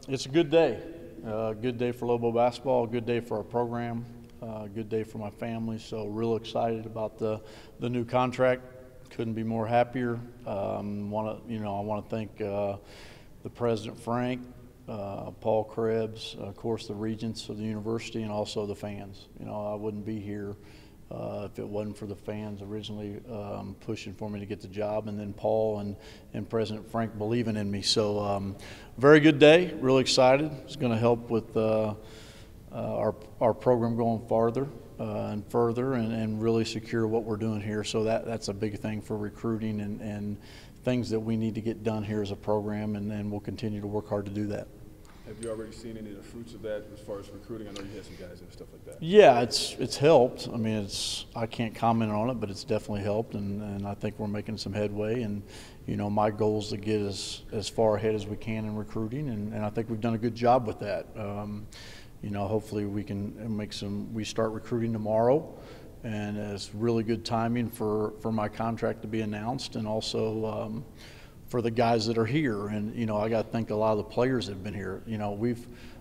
It's a good day. Good day for Lobo basketball, a good day for our program, a good day for my family. So real excited about the new contract. Couldn't be more happier. I want to thank the President Frank, Paul Krebs, of course the regents of the university, and also the fans. I wouldn't be here if it wasn't for the fans originally pushing for me to get the job, and then Paul and President Frank believing in me. So very good day, really excited. It's going to help with our program going farther and further and really secure what we're doing here. So that's a big thing for recruiting and things that we need to get done here as a program, and we'll continue to work hard to do that. Have you already seen any of the fruits of that as far as recruiting? I know you had some guys and stuff like that. Yeah, it's helped. I mean, I can't comment on it, but it's definitely helped, and I think we're making some headway. And my goal is to get as far ahead as we can in recruiting, and I think we've done a good job with that. Hopefully we can we start recruiting tomorrow, and it's really good timing for my contract to be announced, and also for the guys that are here. And I got to thank a lot of the players that have been here.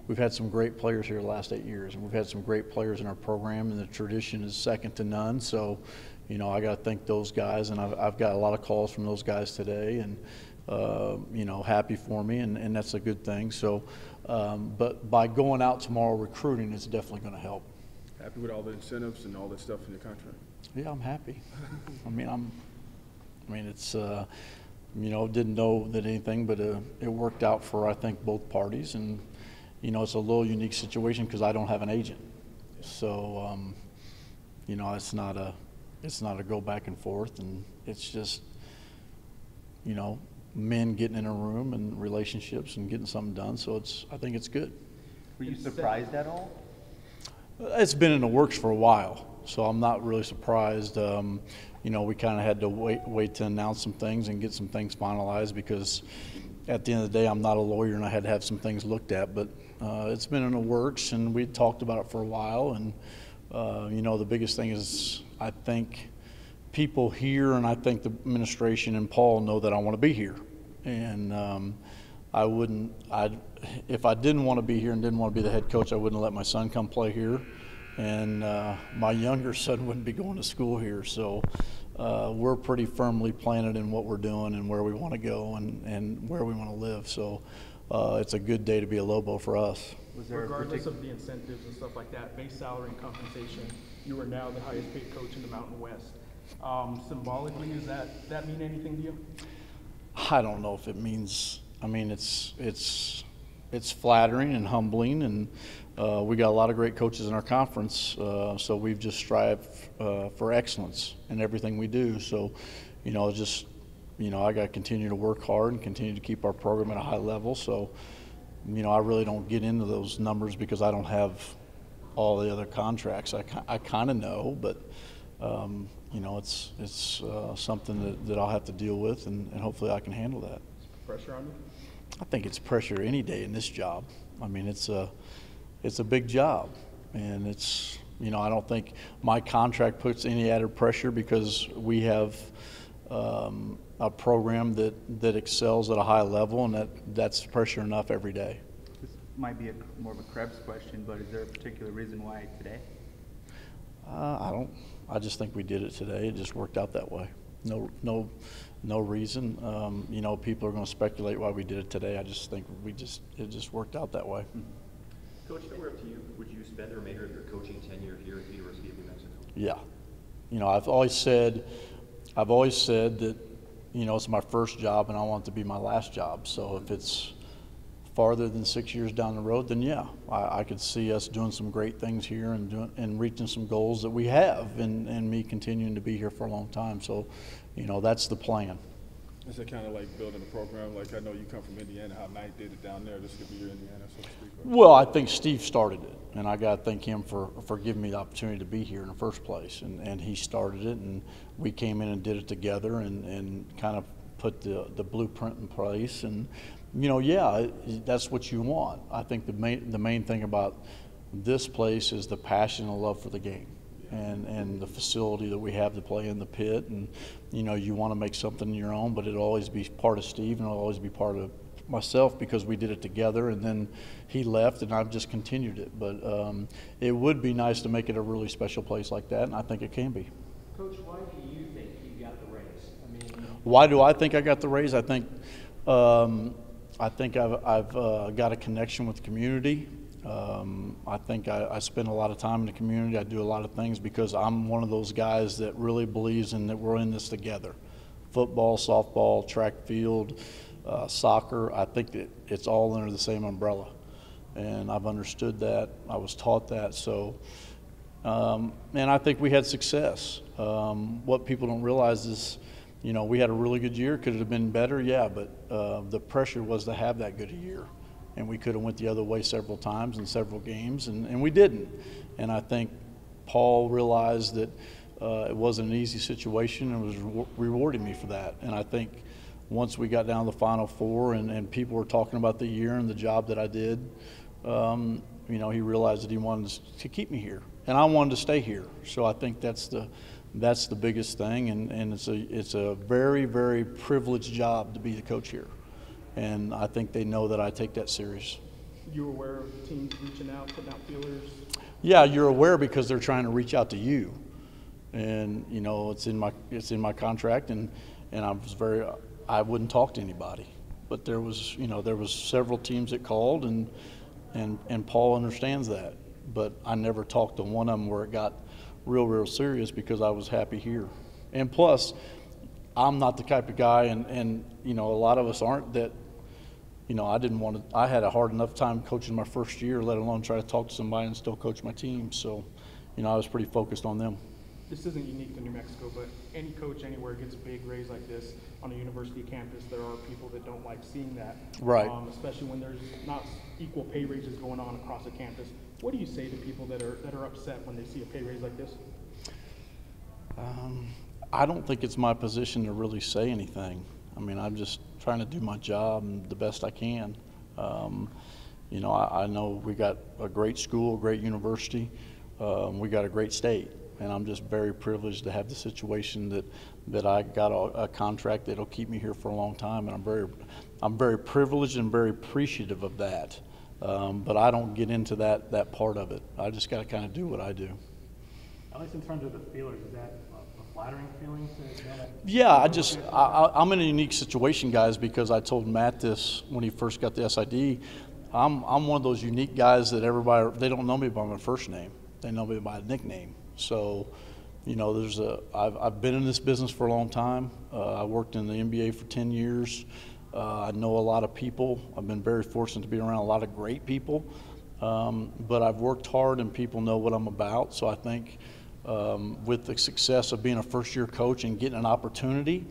We've had some great players here the last 8 years, and we've had some great players in our program, and the tradition is second to none. So I got to thank those guys, and I've got a lot of calls from those guys today, and happy for me, and that's a good thing. So but by going out tomorrow recruiting, it's definitely going to help. Happy with all the incentives and all that stuff in your contract? Yeah, I'm happy. It's didn't know that anything, but it worked out for, I think, both parties. And it's a little unique situation because I don't have an agent, so it's not a go back and forth, and it's just men getting in a room and relationships and getting something done. So I think it's good. Were you surprised at all? It's been in the works for a while, so I'm not really surprised. We kind of had to wait to announce some things and get some things finalized, because at the end of the day, I'm not a lawyer and I had to have some things looked at. But it's been in the works, and we talked about it for a while. And the biggest thing is, I think people here, and I think the administration and Paul know that I want to be here. And if I didn't want to be here and didn't want to be the head coach, I wouldn't let my son come play here. And my younger son wouldn't be going to school here. So we're pretty firmly planted in what we're doing and where we want to go and where we want to live. So it's a good day to be a Lobo for us. Regardless of the incentives and stuff like that, base salary and compensation, you are now the highest paid coach in the Mountain West. Symbolically, does that mean anything to you? I don't know if it means. It's flattering and humbling, and we got a lot of great coaches in our conference, so we've just strived for excellence in everything we do. So, I got to continue to work hard and continue to keep our program at a high level. So, I really don't get into those numbers because I don't have all the other contracts. I kind of know, but it's something that I'll have to deal with, and hopefully I can handle that. Pressure on you? I think it's pressure any day in this job. It's a big job, and I don't think my contract puts any added pressure because we have a program that excels at a high level, and that's pressure enough every day. This might be more of a Krebs question, but is there a particular reason why today? I just think we did it today. It just worked out that way. No reason. People are going to speculate why we did it today. I just think it just worked out that way. Coach, if it were up to you, would you spend the remainder of your coaching tenure here at the University of New Mexico? Yeah. I've always said that it's my first job and I want it to be my last job. So if it's farther than 6 years down the road, then yeah, I could see us doing some great things here and reaching some goals that we have, and me continuing to be here for a long time. So, that's the plan. Is it kind of like building a program? Like, I know you come from Indiana, how Knight did it down there. This could be your Indiana, so to speak. Well, I think Steve started it, and I got to thank him for giving me the opportunity to be here in the first place. And he started it, and we came in and did it together and kind of put the blueprint in place. And that's what you want. I think the main thing about this place is the passion and love for the game, and the facility that we have to play in the pit. And you want to make something your own, but it'll always be part of Steve, and it'll always be part of myself because we did it together, and then he left and I've just continued it. But it would be nice to make it a really special place like that, and I think it can be. Coach, why do you think you got the raise? I mean, why do I think I got the raise? I think I've got a connection with the community. I think I spend a lot of time in the community. I do a lot of things because I'm one of those guys that really believes in that we're in this together. Football, softball, track field, soccer, I think that it's all under the same umbrella. And I've understood that. I was taught that. So, and I think we had success. What people don't realize is, you know, we had a really good year. Could it have been better? Yeah, but the pressure was to have that good a year. And we could have went the other way several times in several games, and we didn't. And I think Paul realized that it wasn't an easy situation and was rewarding me for that. And I think once we got down to the Final Four and people were talking about the year and the job that I did, you know, he realized that he wanted to keep me here. And I wanted to stay here. So I think that's the biggest thing. And it's a very, very privileged job to be the coach here. And I think they know that I take that serious. You aware of teams reaching out, putting out feelers? Yeah, you're aware because they're trying to reach out to you. And, you know, it's in my contract, and I wouldn't talk to anybody. But there was several teams that called, and Paul understands that. But I never talked to one of them where it got real serious because I was happy here. And plus, I'm not the type of guy, and you know, a lot of us aren't, that, you know, I had a hard enough time coaching my first year, let alone try to talk to somebody and still coach my team. So, you know, I was pretty focused on them. This isn't unique to New Mexico, but any coach anywhere gets a big raise like this on a university campus. There are people that don't like seeing that, right? Especially when there's not equal pay raises going on across a campus. What do you say to people that are upset when they see a pay raise like this? I don't think it's my position to really say anything. I mean, I'm just trying to do my job the best I can. You know, I know we got a great school, a great university. We got a great state. And I'm just very privileged to have the situation that I got a contract that'll keep me here for a long time, and I'm very privileged and very appreciative of that. But I don't get into that part of it. I just got to kind of do what I do. At least in terms of the feelers, is that a flattering feeling? Yeah, I'm in a unique situation, guys, because I told Matt this when he first got the SID. I'm one of those unique guys that they don't know me by my first name. They know me by a nickname. So, you know, I've been in this business for a long time. I worked in the NBA for 10 years. I know a lot of people. I've been very fortunate to be around a lot of great people. But I've worked hard, and people know what I'm about. So I think with the success of being a first-year coach and getting an opportunity,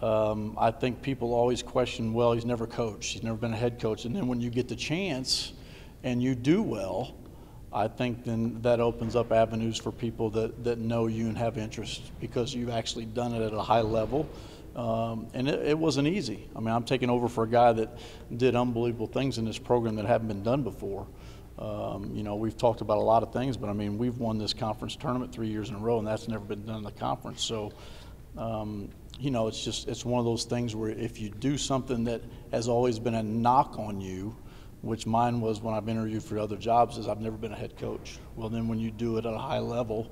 I think people always question, well, he's never coached. He's never been a head coach. And then when you get the chance and you do well, I think then that opens up avenues for people that know you and have interest because you've actually done it at a high level. And it wasn't easy. I mean, I'm taking over for a guy that did unbelievable things in this program that haven't been done before. You know, we've talked about a lot of things, but I mean, we've won this conference tournament 3 years in a row, and that's never been done in the conference. So, you know, it's one of those things where if you do something that has always been a knock on you, which mine was when I've interviewed for other jobs, is I've never been a head coach. Well, then when you do it at a high level,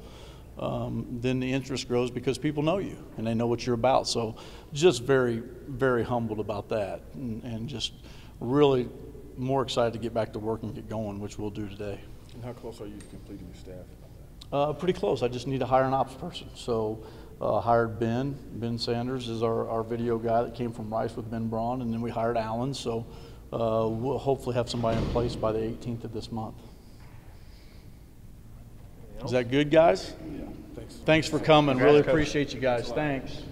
then the interest grows because people know you and they know what you're about. So just very, very humbled about that, and just really more excited to get back to work and get going, which we'll do today. And how close are you to completing your staff? Pretty close. I just need to hire an ops person. So hired Ben Sanders is our video guy that came from Rice with Ben Braun, and then we hired Allen. So we'll hopefully have somebody in place by the 18th of this month. Is that good, guys? Yeah, thanks. Thanks for coming. Really appreciate you guys. Thanks.